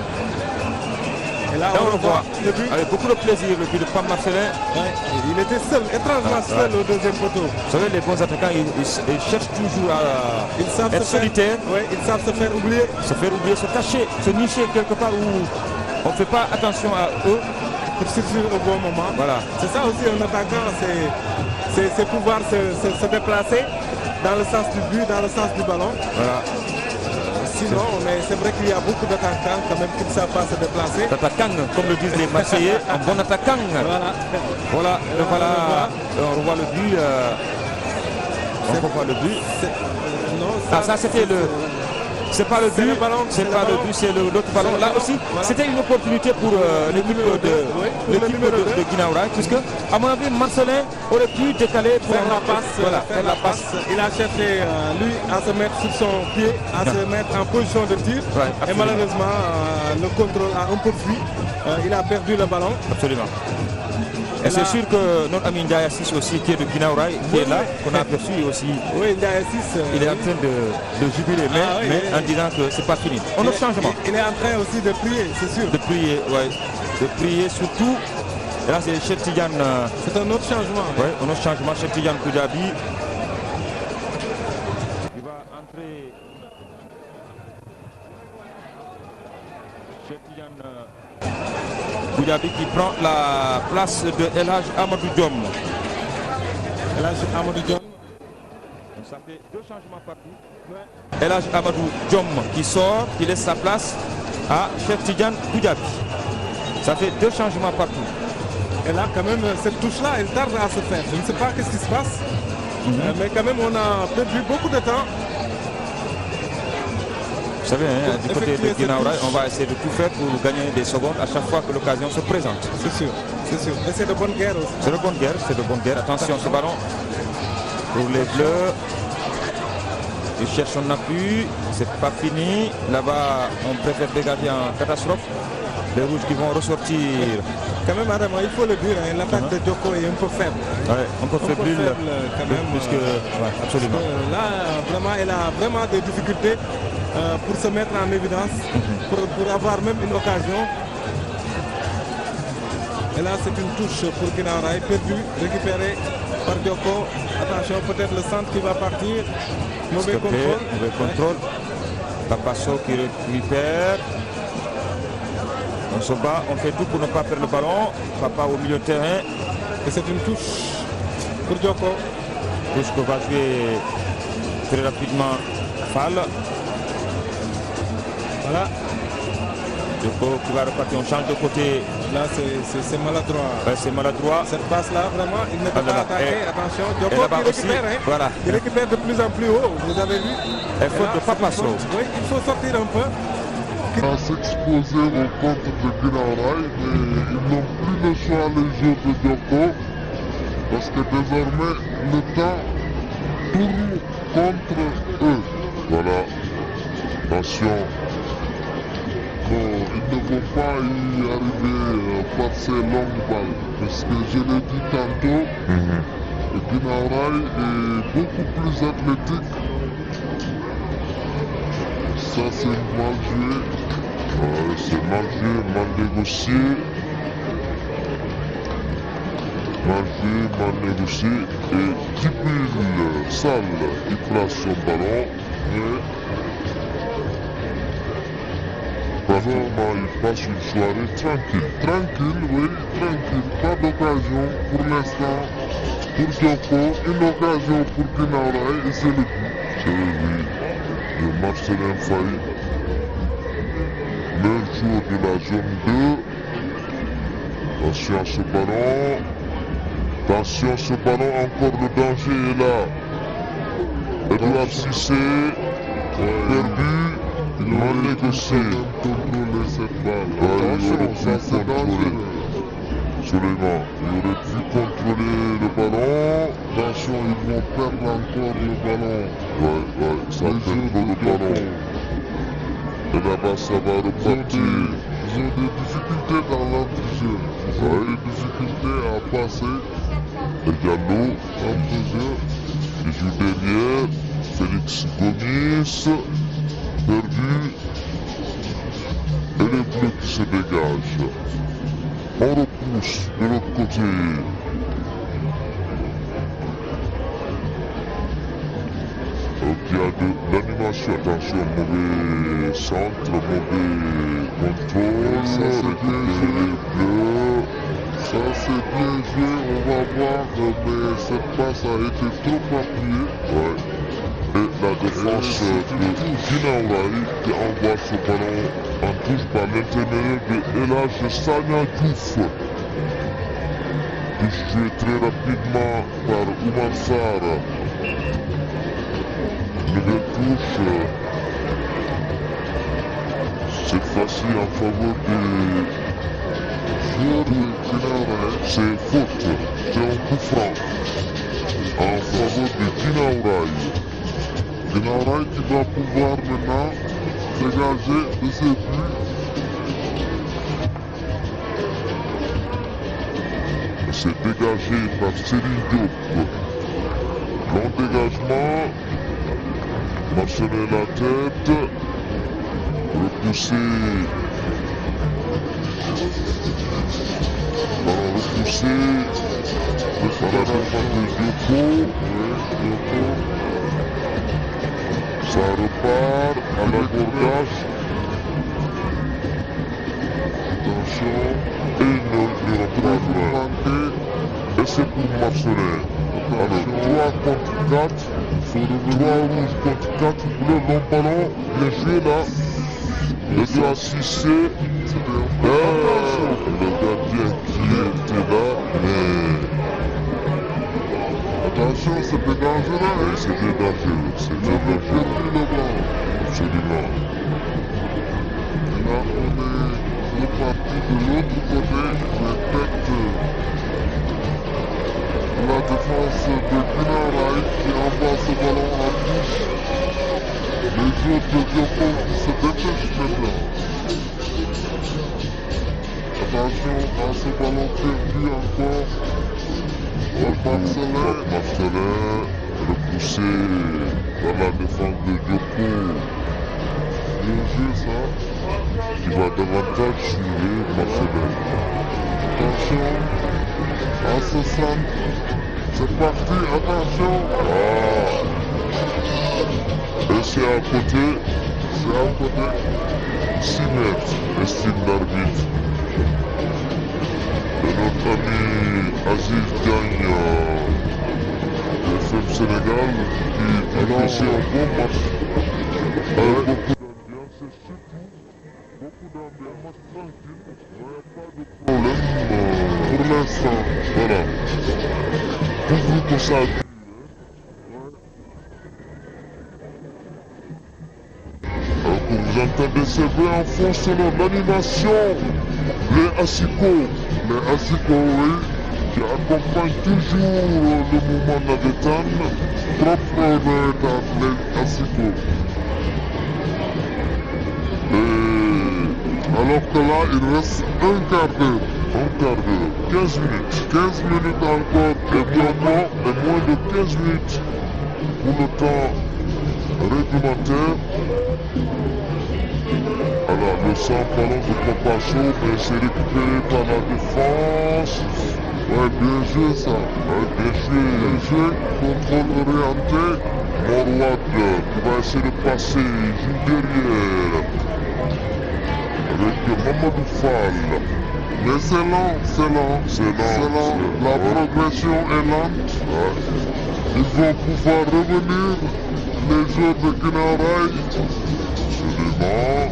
S4: Et là, on voit le but.
S3: Avec beaucoup de plaisir, le but de Pam Marcelin.
S4: Ouais, il était seul, étrangement seul au deuxième poteau.
S3: Vous savez, les bons attaquants, ils cherchent toujours à être solitaires.
S4: Oui, ils savent se faire oublier.
S3: Se faire oublier, se cacher, se nicher quelque part où on ne fait pas attention à eux.
S4: Pour surgir au bon moment.
S3: Voilà.
S4: C'est ça aussi un attaquant, c'est pouvoir se déplacer dans le sens du but, dans le sens du ballon.
S3: Voilà.
S4: Sinon, c'est vrai qu'il y a beaucoup d'attaquants quand même qui ne savent pas se déplacer.
S3: Attaquant, comme le disent les Marseillais, un bon attaquant. Voilà. On revoit le but. On revoit le but. Ça c'était le. C'est pas le but, c'est pas le but, c'est l'autre ballon. Là aussi, c'était une opportunité pour l'équipe de Guinaw Rail, puisque, à mon avis, Marcelin aurait pu décaler pour
S4: faire la passe.
S3: faire la passe.
S4: Il a cherché, lui, à se mettre sur son pied, à se mettre en position de tir. Et malheureusement, le contrôle a un peu fui. Il a perdu le ballon.
S3: Absolument. Et c'est sûr que notre ami Ndiaye Assis aussi, qui est de Guinaw Rail, qui est là, qu'on a aperçu aussi.
S4: Oui, Ndiaye Assis.
S3: Il est en train de jubiler, mais en disant que c'est pas fini. On a un changement.
S4: Il est en train aussi de prier, c'est sûr.
S3: De prier, oui. De prier surtout. Et là, c'est Cheikh Tidiane.
S4: C'est un autre changement.
S3: Oui, un autre changement. Cheikh Tidiane Koudiaby. Il va entrer. Cheikh Tidiane Koudiaby qui prend la place de El Hadj Amadou Diom.
S4: El Hadj Amadou Diom.
S3: Ça fait deux changements partout. El Hadj Amadou Diom qui sort, qui laisse sa place à Cheikh Tidiane Koudiaby. Ça fait deux changements partout.
S4: Et là, quand même, cette touche-là, elle tarde à se faire. Je ne sais pas ce qui se passe. Mais quand même, on a perdu beaucoup de temps.
S3: Vous savez, du côté de Guinaw Rail, on va essayer de tout faire pour gagner des secondes à chaque fois que l'occasion se présente.
S4: C'est sûr, c'est sûr. Et c'est de bonne guerre aussi.
S3: C'est de bonne guerre, c'est de bonne guerre. Attention, ce ballon pour les Bleus. Ils cherchent un appui, c'est pas fini. Là-bas, on préfère dégager en catastrophe. Les rouges qui vont ressortir.
S4: Quand même, Adam, il faut le dire, l'attaque de Djoko est un peu faible.
S3: Ouais, un peu faible
S4: quand même.
S3: Puisque, absolument.
S4: Là, vraiment, elle a vraiment des difficultés pour se mettre en évidence, pour avoir même une occasion. Et là, c'est une touche pour Guinaw Rail, perdue, récupérée par Djoko. Attention, peut-être le centre qui va partir. Mauvais contrôle.
S3: Mauvais contrôle. Papasso qui récupère. On se bat, on fait tout pour ne pas perdre le ballon. Papa au milieu de terrain.
S4: Et c'est une touche pour Djoko.
S3: Touche que va jouer très rapidement Fall.
S4: Voilà.
S3: Djoko qui va repartir, on change de côté.
S4: Là, c'est maladroit.
S3: Ouais, c'est maladroit.
S4: Cette passe-là, vraiment, il ne peut pas attaquer. Attention, Djoko qui récupère.
S3: Aussi, voilà.
S4: Il récupère de plus en plus haut, vous avez vu.
S3: Et faute de Papasso.
S4: Oui, il faut sortir un peu.
S5: À s'exposer au contre de Guinaw Rail, mais ils n'ont plus le choix les joueurs de Djoko parce que désormais le temps tourne contre eux. Voilà, attention, non, ils ne vont pas y arriver par ces longues balles parce que je l'ai dit tantôt, Guinaw Rail est beaucoup plus athlétique. Ça c'est mal joué, c'est mal joué, mal négocié. mal joué, mal négocié. Et Djibril Sall qui place son ballon. Pratiquement, il passe une soirée tranquille. Tranquille, oui, tranquille. Pas d'occasion pour l'instant pour Djoko. Une occasion pour Guinaouraï et c'est le but. C'est le but de Marcelin Faye. Le joueur de la zone 2. Attention à ce ballon. Attention à ce ballon, encore le danger est là. Edouard Cissé, perdu. Il a négocié. Contrôler cette balle. Attention, ça c'est dangereux. Suleiman, il aurait pu contrôler le ballon. Attention, ils vont perdre encore le ballon. Ouais, ça perd trop le ballon. Et là-bas, ça va repartir. Ils ont des difficultés dans l'entre-jeu. Ils ont des difficultés à passer. Et Diallo, entre-jeu, il joue derrière. Félix Gomis, perdu. Et les bleus qui se dégagent. On repousse de l'autre côté. Il y a de l'animation, attention, mauvais centre, mauvais contrôle, ça c'est bien joué, ça c'est bien joué, on va voir, mais cette passe a été trop appuyée. Ouais. Et la défense de Guinaouraï qui envoie ce ballon en touche par l'intermédiaire de Elhadj Sagna Diouf. Touche joué très rapidement par Oumar Sarr. Nouvelle touche, cette fois-ci en faveur des joueurs de Guinaouraï. C'est faute, c'est un coup franc en faveur de Guinaouraï. Guinaouraï qui va pouvoir maintenant dégager de ses buts. C'est dégagé par Céline Diop. Long dégagement. Marcelin la tête, repoussé, ballon repoussé, par la défense de Djoko, ça repart à l'abordage, attention, et il ne reprend pas, et c'est pour Marcelin. Alors 3 contre 4, il faut revenir 3 rouges contre 4 bleus, long ballon, bien joué là. Le doigt Cissé, le gardien qui était là, mais attention, c'était dangereux, hein. C'était dangereux, c'était dangereux. Absolument. Et là, on est reparti de l'autre côté, mais peut-être la défense de Guinaouraï qui envoie ce ballon en touche. Les joueurs de Djoko qui se dépêchent maintenant. Attention à ce ballon perdu encore. Marcelin repoussé par la défense de Djoko. Bien joué ça. Qui va davantage suivre Marcelin. Attention à ce centre. C'est parti, attention. Et c'est à côté. 6 mètres, estime l'arbitre. Et notre ami Aziz Diagne de FM Sénégal qui fait un bon match. Avec beaucoup d'ambiance et surtout beaucoup d'ambiance tranquille. Il n'y a pas de problème pour l'instant. Voilà. Pour vous que ça a duré. Alors que vous entendez ces bruits en fond selon l'animation, les Asiko, oui, qui accompagnent toujours le mouvement navétane, propre les Asiko. Et alors que là, il reste un quart d'heure, 15 minutes. 15 minutes encore, et moins de 15 minutes pour le temps réglementaire. Alors, le centre ballon de Papacho, mais c'est récupéré par la défense. Ouais, bien joué ça. Ouais, bien joué. Contrôle orienté. Morwad qui va essayer de passer, joue derrière. Avec Mamadou Fall. Mais c'est lent. La progression est lente. Ouais. Ils vont pouvoir revenir, les joueurs de Guinaw Rail. Absolument.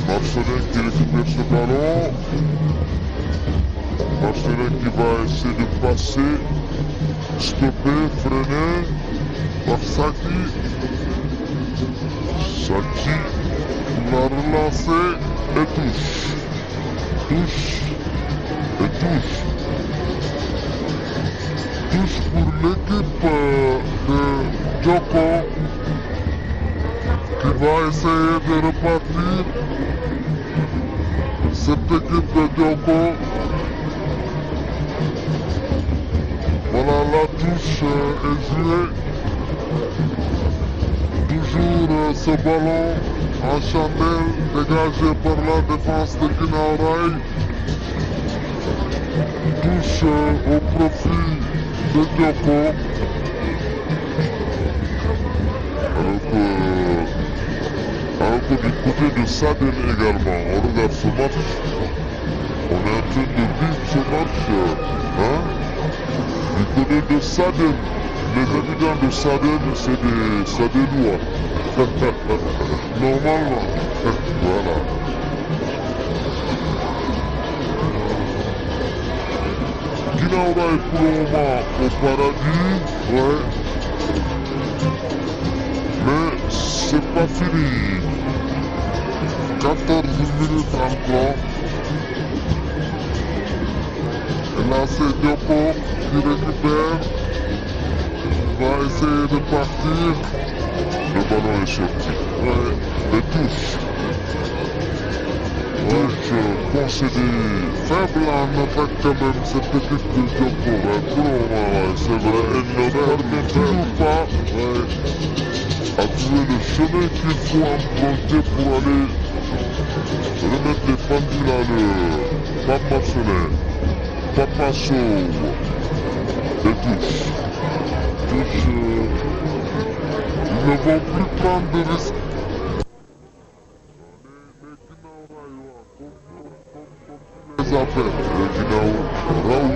S5: Marcelin qui récupère ce ballon. Marcelin qui va essayer de passer, stopper, freiner par Saki. Saki l'a relancé et touche. Touche pour l'équipe de Djoko qui va essayer de repartir. Cette équipe de Djoko, voilà, la touche est jouée. Toujours ce ballon en chandelle dégagé par la défense de Guinaw Rail. Touche au profit de Djoko. Alors que du côté de Saden également, on regarde ce match. On est en train de vivre ce match. Du côté de Saden, les habitants de Saden, c'est des Sadenois. Normalement. Voilà. Guinaw Rail pour le moment au paradis. Ouais. Mais c'est pas fini. 14 minutes encore. Et là c'est Djoko qui récupère. Il va essayer de partir. Le ballon est sorti. Ouais. Et touche. Concédé faible en attaque quand même cette équipe de Djoko. Ouais, pour le moment, c'est vrai. Elle ne parvient toujours pas à trouver le chemin qu'il faut emprunter pour aller remettre les pendules à l'heure. Pape Marcelin, Papa Sow et touche. Ils ne vont plus prendre de risques. Les affaires, Guinaw Rail.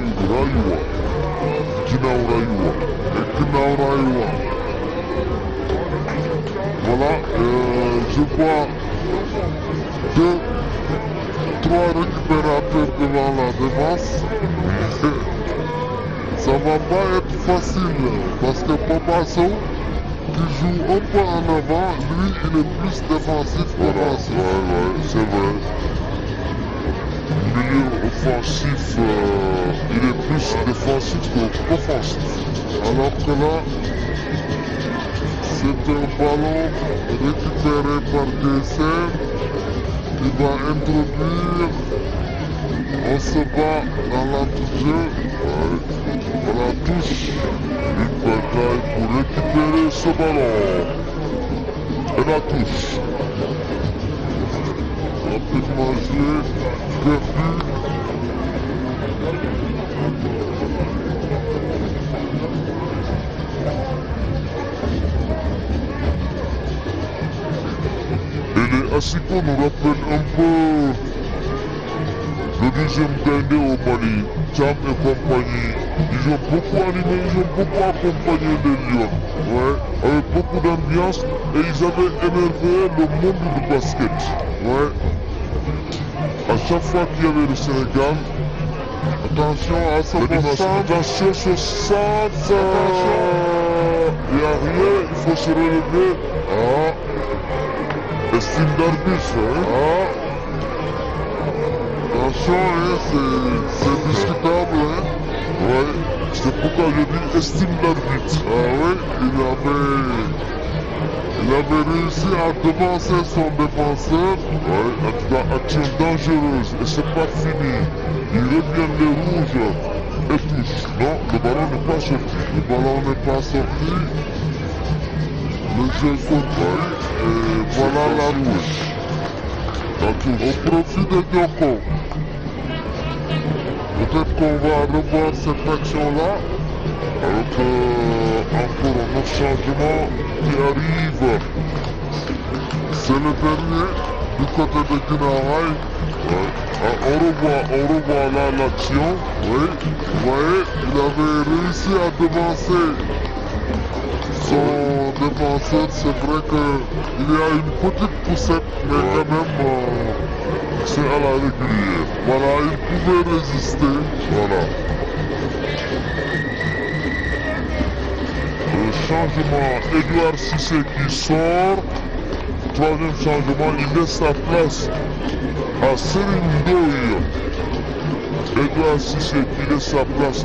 S5: Voilà, je vois 3 récupérateurs devant la défense. Ça va pas être facile parce que Papa Sow qui joue un peu en avant, lui il est plus défensif qu'offensif. Ouais, c'est vrai. Milieu offensif, il est plus défensif qu'offensif. Alors que là, c'est un ballon récupéré par Geyser qui va introduire. On se bat dans l'entre-jeu. Voilà, touche. Une bataille pour récupérer ce ballon. Et la touche. Rapidement joué, perdu. Et les Asiko nous rappellent un peu le deuxième Gaindé au Mali, Cham et compagnie. Ils ont beaucoup animé, ils ont beaucoup accompagné les Lions. Ouais, avec beaucoup d'ambiance et ils avaient émerveillé le monde du basket. Ouais. À chaque fois qu'il y avait le Sénégal, attention à ce centre, attention sur centre, il n'y a rien, il faut se relever. Estime d'arbitre, attention, c'est discutable, ouais, c'est pourquoi je dis estime d'arbitre. Il avait réussi à devancer son défenseur, en tout cas action dangereuse, et c'est pas fini. Il revient les rouges et touche. Non, le ballon n'est pas sorti. Le jeu continue et voilà la touche. Au profit de Djoko. Peut-être qu'on va revoir cette action-là. Avec encore un autre changement qui arrive. C'est le dernier du côté de Guinaw. On revoit là l'action. Oui, vous voyez, il avait réussi à devancer son défenseur. C'est vrai qu'il y a une petite poussette, mais quand même, c'est à la régulière. Voilà, il pouvait résister. Voilà. Le changement, Edouard Cissé qui sort. Troisième changement, il laisse sa place à Serindoy. Edouard Cissé qui laisse sa place à,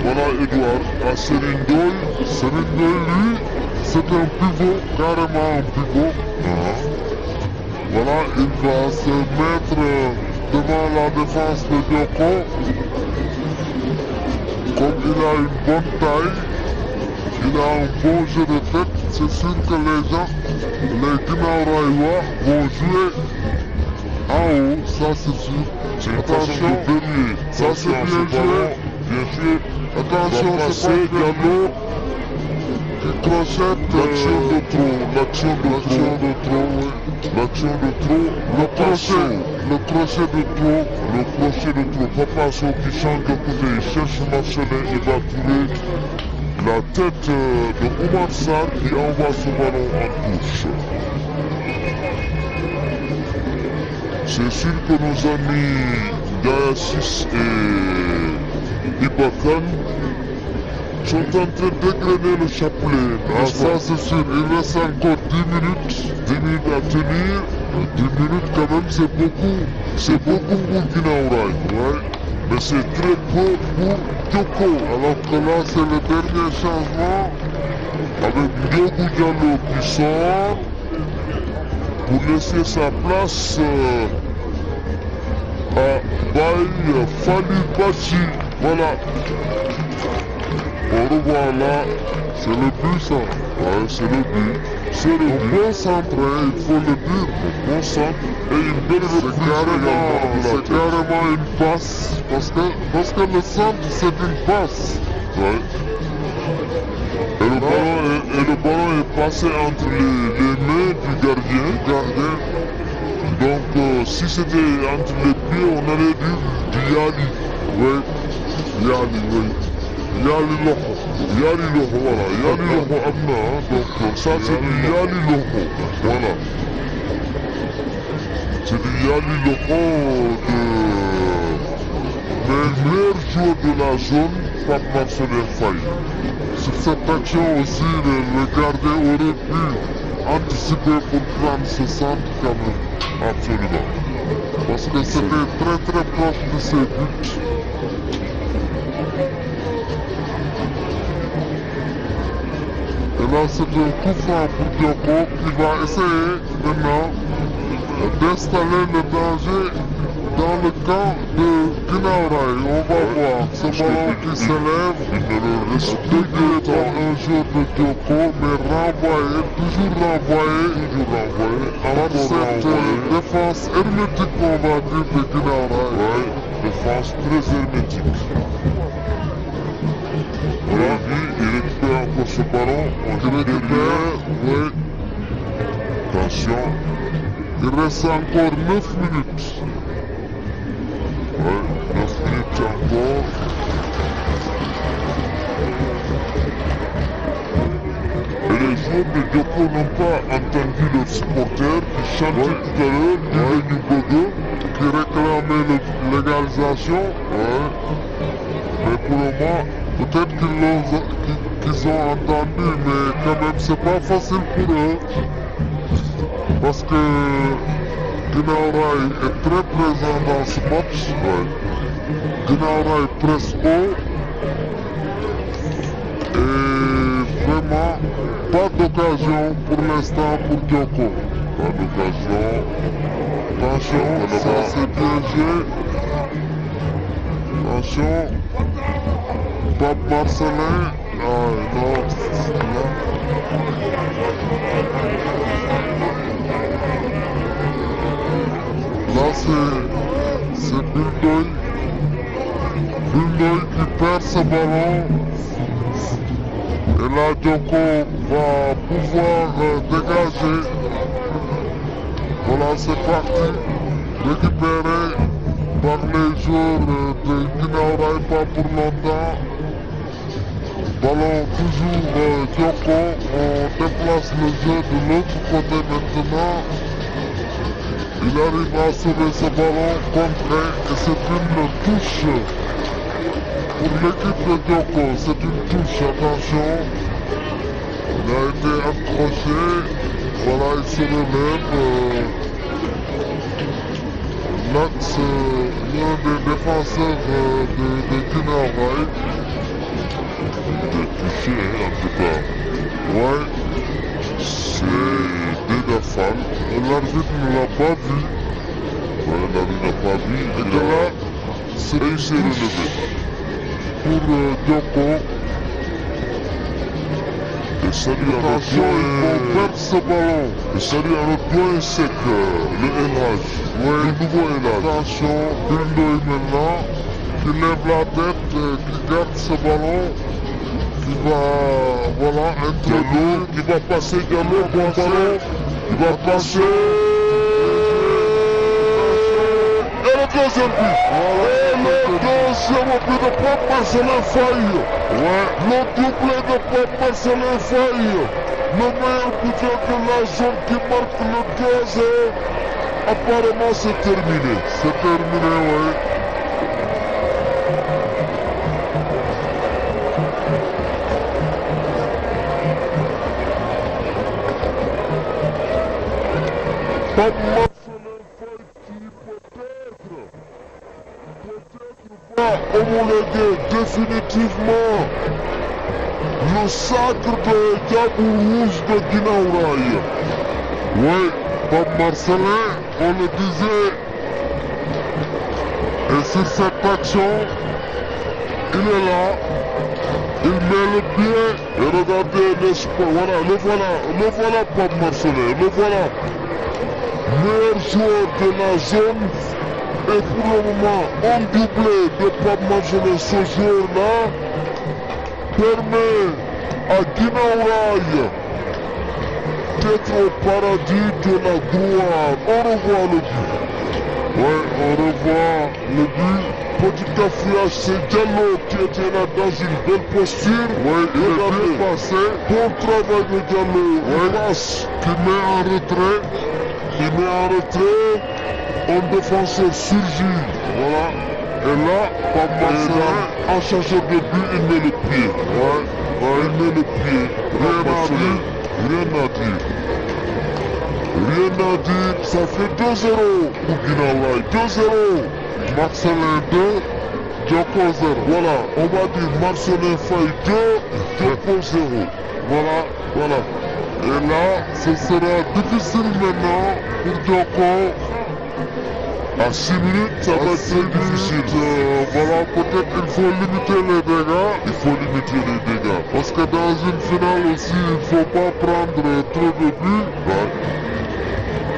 S5: voilà Edouard, à Serindoy. Serindoy, lui, c'est un pivot, carrément un pivot. Voilà, il va se mettre devant la défense de Dioko. Comme il a une bonne taille, il a un bon jeu de tête, c'est sûr que les gens, les Guinaw Raillois vont jouer en haut, ça c'est sûr.
S3: C'est une
S5: Attention,
S3: façon de verrouiller.
S5: ça c'est bien joué.
S3: Bien joué.
S5: Attention, c'est pas Diallo qui crochette. L'action de trop, l'action de trop, oui. L'action de trop, le crochet de trop. Papa Sow qui change de côté, il cherche Marcelin, il va trouver la tête de Oumar Sarr qui envoie ce ballon en touche. C'est sûr que nos amis Dayassis et Ibakan sont en train d'égrener le chapelet. Ah, ça c'est sûr, il reste encore 10 minutes à tenir. 10 minutes quand même, c'est beaucoup pour Guinaw Rail. Ouais. Mais c'est très peu pour Dioko. Alors que là, c'est le dernier changement avec Ndiogou Diallo qui sort pour laisser sa place à Baye Fali Bachi. Voilà. On revoit là, c'est le but ça. Ouais, c'est le but. C'est le bon centre, hein, il faut le dire, le bon centre. Et une belle reprise c'est carrément une passe. Parce que le centre, c'est une passe. Ouais. Et le ballon est passé entre les mains du gardien. Donc, si c'était entre les pieds, on allait dire du Yali. Oui, Yali, oui. Yali Loho, voilà. Yali Loho Amna, donc ça c'est du Yali Loho. Voilà. C'est du Yali Loho mais meilleur joueur de la zone, Pape Marcelin Faye. Sur cette action aussi, le gardien aurait pu anticiper pour prendre ce centre quand même. Absolument. Parce que c'était très très proche de ses buts. Et là, c'est un coup franc pour Dioko qui va essayer maintenant d'installer le danger dans le camp de Guinaw Rail. On va voir ce ballon qui s'élève. Dégueulatant un jour de Dioko, mais toujours renvoyé par cette défense hermétique, on va dire, de Guinaw Rail.
S3: Ouais, défense très hermétique. Voilà, il récupère encore ce ballon, on récupère, oui. Attention.
S5: Il reste encore 9 minutes.
S3: Ouais, 9 minutes encore.
S5: Et les joueurs de Dioko n'ont pas entendu leurs supporters qui chantaient tout à l'heure, du Bogo, qui réclamaient l'égalisation. Ouais. Mais pour le moment, peut-être qu'ils ont entendu, mais quand même c'est pas facile pour eux. Parce que Guinaw Rail est très présent dans ce match. Ouais. Guinaw Rail presse haut. Et vraiment, pas d'occasion pour l'instant pour Dioko.
S3: Pas d'occasion.
S5: Attention, ça c'est bien joué. Attention. Pape Marcelin. Ah non, là. Là c'est Buldoy. ce ballon. Et là, Djoko va pouvoir dégager. Voilà, c'est parti. Récupéré par les joueurs de Guinaw Rail, pas pour longtemps. Ballon toujours Djoko. On déplace le jeu de l'autre côté maintenant. Il arrive à sauver ce ballon contré et c'est une touche pour l'équipe de Djoko. C'est une touche, attention. Il a été accroché. Voilà, il se relève. L'axe, l'un des défenseurs de Guinaw Rail. Il est touché, en tout cas. Ouais, c'est Dédafal. L'arbitre ne l'a pas vu. Ouais, l'arbitre n'a pas vu. Et que là, il s'est relevé. Pour Djoko. Et salut à attention, il faut perdre ce ballon. Et salut à notre doigt sec, le Elhaj. Ouais, le nouveau Elhaj. Attention, Bindoy maintenant, qui lève la tête, qui garde ce ballon, qui va, voilà, introduire, qui va passer Diallo, bon ballon, il va passer. Et le deuxième but. Et le deuxième but de Pape Marcelin Faye. Ouais, le doublé de Pape Marcelin Faye. Le meilleur buteur de la zone qui marque le 2. Apparemment c'est terminé. C'est terminé, ouais. Pape Marcelin Faye qui peut-être va homologuer définitivement le sacre de Diabou Rouge de Guinaw Rail. Oui, Pape Marcelin, on le disait, et sur cette action, il est là, il met le pied, et regardez l'espoir, voilà, le voilà Pape Marcelin, le voilà. Meilleur joueur de la zone, et pour le moment, un doublé de Pape Marcelin, ce joueur-là, permet à Guinaw Rail d'être au paradis de la gloire. On revoit le but. Ouais, on revoit le but. Petit cafouillage, c'est Diallo qui était là dans une belle posture. Ouais, il est bien passé. Bon travail de Diallo. Ouais. Passe qui met en retrait. Il met en retrait. Un défenseur surgit. Voilà. Et là, Pape Marcelin, en chercheur de but, il met le pied. Ouais, il met le pied. Rien à dire. Rien à dire. Rien à dire. Ça fait 2-0 pour Guinaw Rail. 2-0. Marcelin 2, Djoko 0. Voilà, on va dire Marcelin Faye 2, Djoko 0. Voilà. Et là, ce sera difficile maintenant pour Djoko. À 6 minutes, ça va être très difficile. Voilà, peut-être il faut limiter les dégâts. Parce que dans une finale aussi, il ne faut pas prendre trop de buts.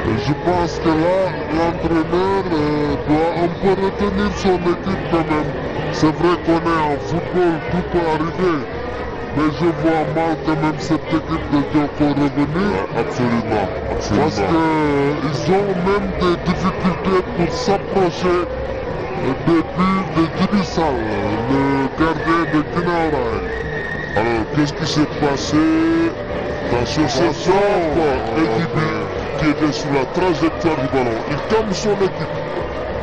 S5: Et je pense que là, l'entraîneur doit un peu retenir son équipe quand même. C'est vrai qu'on est en football, tout peut arriver. Mais je vois mal quand même cette équipe de Djoko revenir. Absolument. Parce qu'ils ont même des difficultés pour s'approcher des buts de Djibi Sall, le gardien de Guinaw Rail. Alors, qu'est-ce qui s'est passé dans ce secteur? Djibi qui était sur la trajectoire du ballon. Il tombe son équipe.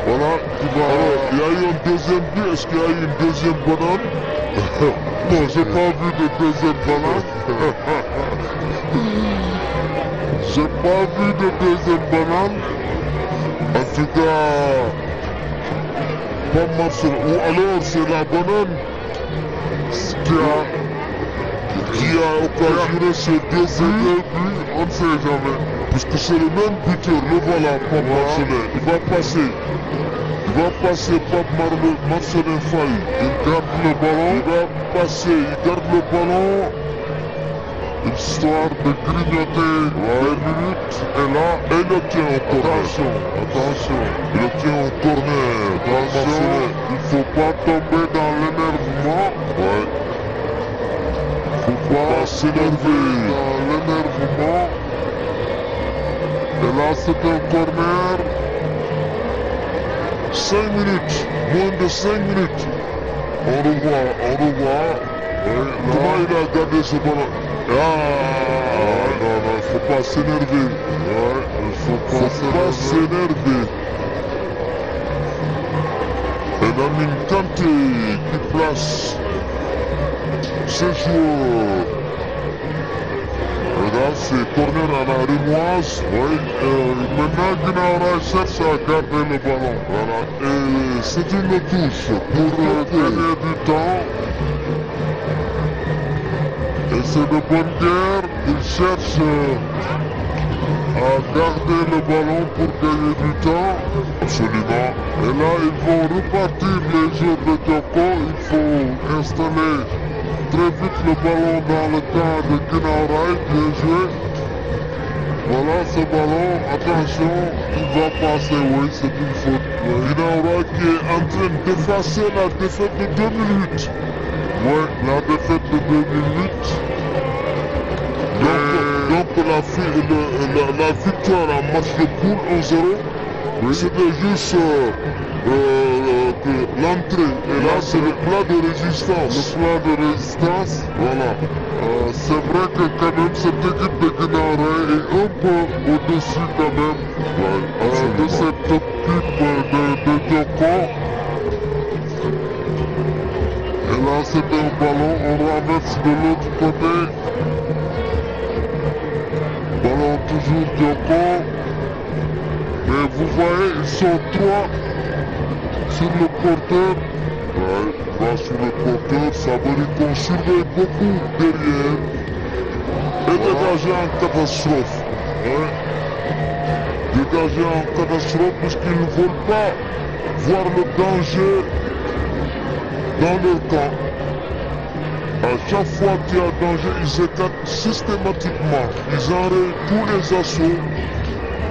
S5: Voilà, il y a eu un deuxième but. Est-ce qu'il y a eu une deuxième banane? Non, j'ai pas vu de deuxième banane. J'ai pas vu de deuxième banane. En tout cas, pas Marcelin. Ou alors c'est la banane qui a occasionné ces deux buts. On ne sait jamais. Puisque c'est le même buteur. Le voilà, Pape Marcelin. Il va passer Pape Marcelin Faye. Il garde le ballon. Il garde le ballon. Histoire de grignoter 20 minutes. Et là, il le tient au corner. Attention. Il le tient au corner. Attention. Il ne faut pas tomber dans l'énervement. s'énerver dans l'énervement. Et là, c'est un corner. 5 minutes, moins de 5 minutes. On revoit. Ouais, comment il a gardé ce ballon? Non, il ne faut pas s'énerver. Ouais, il ne faut pas s'énerver. Et Lamine Kanté qui place ce joueur. Regarde, c'est corner à la Rimoise. Oui, maintenant Guinaw cherche à garder le ballon. Voilà. Et c'est une touche pour gagner du temps. Et c'est de bonne guerre. Il cherche à garder le ballon pour gagner du temps. Absolument. Et là, ils vont repartir les joueurs de Djoko. Il faut installer très vite le ballon dans le camp de Guinaw. Bien joué. Voilà ce ballon. Attention, il va passer. Oui, c'est une faute. Guinaw qui est en train d'effacer la défaite de 2008. Oui, la défaite de 2008. Donc la victoire en match de poule 1-0, oui. C'était juste que l'entrée. Et là, c'est le plat de résistance. Le plat de résistance, voilà. C'est vrai que quand même cette équipe de Guinaw est un peu au-dessus quand même de cette équipe de Djoko. Et là, c'est un ballon, on renverse de l'autre côté. Ballon toujours Djoko. Mais vous voyez, ils sont 3 sur le porteur. Ouais, il va sur le porteur, ça veut dire qu'on surveille beaucoup derrière. Et dégager en catastrophe. Ouais. Dégager en catastrophe puisqu'ils ne veulent pas voir le danger dans leur camp. À chaque fois qu'il y a danger, ils écartent systématiquement. Ils enrayent tous les assauts.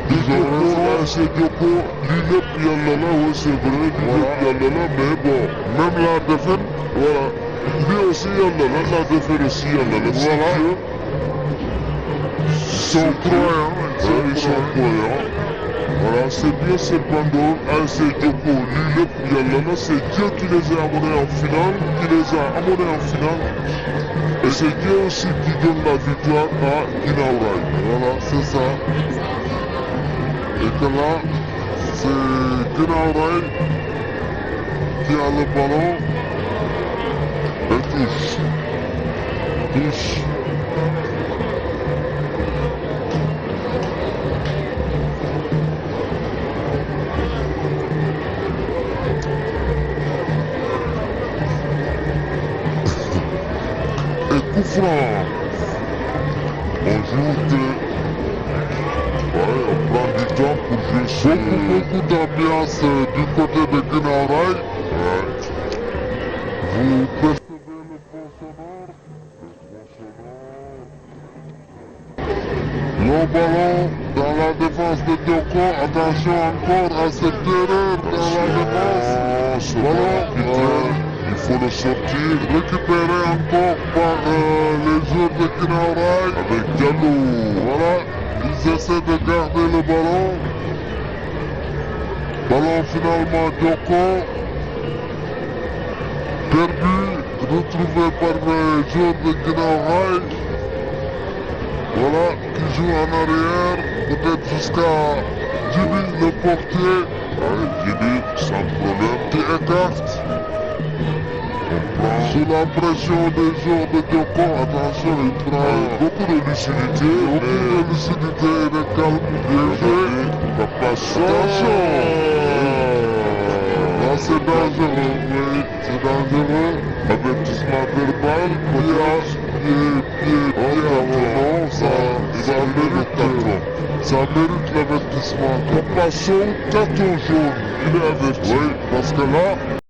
S5: Ils ont c'est Djoko, l'INEP Yallala, oui c'est vrai, l'INEP Yallala, mais bon, même la défaite, voilà. Lui aussi Yallala, la défaite aussi Yallala. Voilà. Ils sont croyants, ils sont croyants. Voilà, c'est bien ces bandeaux, c'est Djoko, l'INEP Yallala, c'est Dieu qui les a amenés en finale, et c'est Dieu aussi qui donne la victoire à Guinaw. Voilà, c'est ça. Et que là, c'est Guinaw qui a le ballon et touche. Et coup franc. On joue on prend du temps pour jouer beaucoup d'ambiance du côté de Guinaw. Vous percevez le bon sonore. Le ballon dans la défense de Djoko. Attention encore à cette erreur dans la défense. Ballon, il faut le sortir, récupérer encore par les joueurs de Guinaw avec Diallo. Voilà. Ils essaient de garder le ballon. Ballon finalement Djoko. Perdu, retrouvé par les joueurs de Guinaw. Voilà, qui joue en arrière, peut-être jusqu'à Djibi le portier. Djibi sans problème, qui écarte. Sous la pression des joueurs de Djoko, attention, il prend beaucoup de lucidité, et de calme, bien joué. Attention, là c'est dangereux, oui, c'est dangereux. Avertissement verbal, pied, ça mérite l'avertissement. Compassion, carton jaune, il est averti. Oui, parce que là,